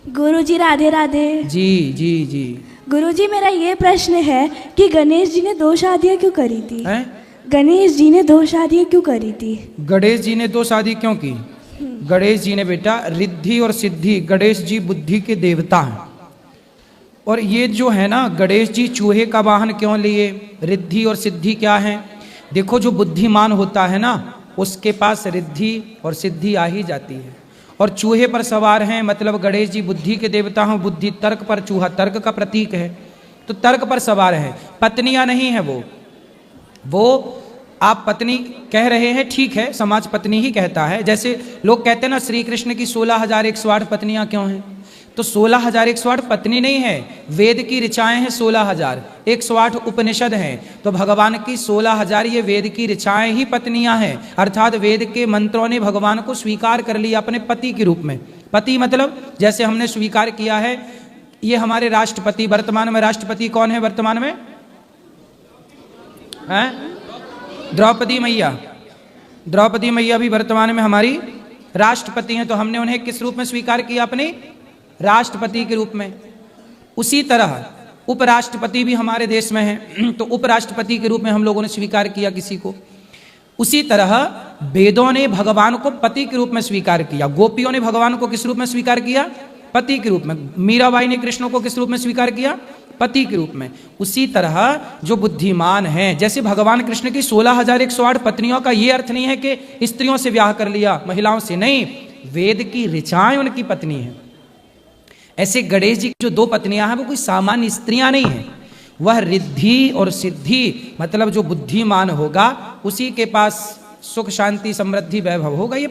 गुरुजी राधे राधे। जी जी जी। गुरुजी मेरा ये प्रश्न है कि गणेश जी ने 2 शादियां क्यों करी थी? हैं? गणेश जी ने 2 शादियां क्यों करी थी? गणेश जी ने 2 शादी क्यों की? गणेश जी ने बेटा रिद्धि और सिद्धि, गणेश जी बुद्धि के देवता हैं। और ये जो है ना, गणेश जी चूहे का वाहन क्यों लिए? रिद्धि और सिद्धि क्या है? देखो, जो बुद्धिमान होता है ना, उसके पास रिद्धि और सिद्धि आ ही जाती है। और चूहे पर सवार हैं, मतलब गणेश जी बुद्धि के देवता हैं। बुद्धि तर्क पर, चूहा तर्क का प्रतीक है, तो तर्क पर सवार है। पत्नियां नहीं है वो आप पत्नी कह रहे हैं, ठीक है, समाज पत्नी ही कहता है। जैसे लोग कहते हैं ना, श्री कृष्ण की 16,108 पत्नियां क्यों हैं? तो 16,108 पत्नी नहीं है, वेद की ऋचाएं हैं 16,000, 108 उपनिषद हैं। तो भगवान की 16,000 ये वेद की ऋचाएं ही पत्नियां हैं। अर्थात वेद के मंत्रों ने भगवान को स्वीकार कर लिया अपने पति के रूप में। पति मतलब जैसे हमने स्वीकार किया है, ये हमारे राष्ट्रपति, वर्तमान में राष्ट्रपति कौन है वर्तमान में? हैं? द्रौपदी मैया। द्रौपदी मैया भी वर्तमान में हमारी राष्ट्रपति हैं। तो हमने उन्हें किस रूप में स्वीकार किया? अपने राष्ट्रपति के रूप में। उसी तरह उपराष्ट्रपति भी हमारे देश में हैं, तो उपराष्ट्रपति के रूप में हम लोगों ने स्वीकार किया किसी को। उसी तरह वेदों ने भगवान को पति के रूप में स्वीकार किया। गोपियों ने भगवान को किस रूप में स्वीकार किया? पति के रूप में। मीराबाई ने कृष्ण को किस रूप में स्वीकार किया? पति के रूप में। उसी तरह जो बुद्धिमान हैं, जैसे भगवान कृष्ण की 16,108 पत्नियों का ये अर्थ नहीं है कि स्त्रियों से ब्याह कर लिया, महिलाओं से नहीं, वेद की ऋचाएं उनकी पत्नी है। ऐसे गणेश जी की जो 2 पत्नियां हैं वो कोई सामान्य स्त्रियां नहीं है, वह रिद्धि और सिद्धि, मतलब जो बुद्धिमान होगा उसी के पास सुख शांति समृद्धि वैभव होगा। ये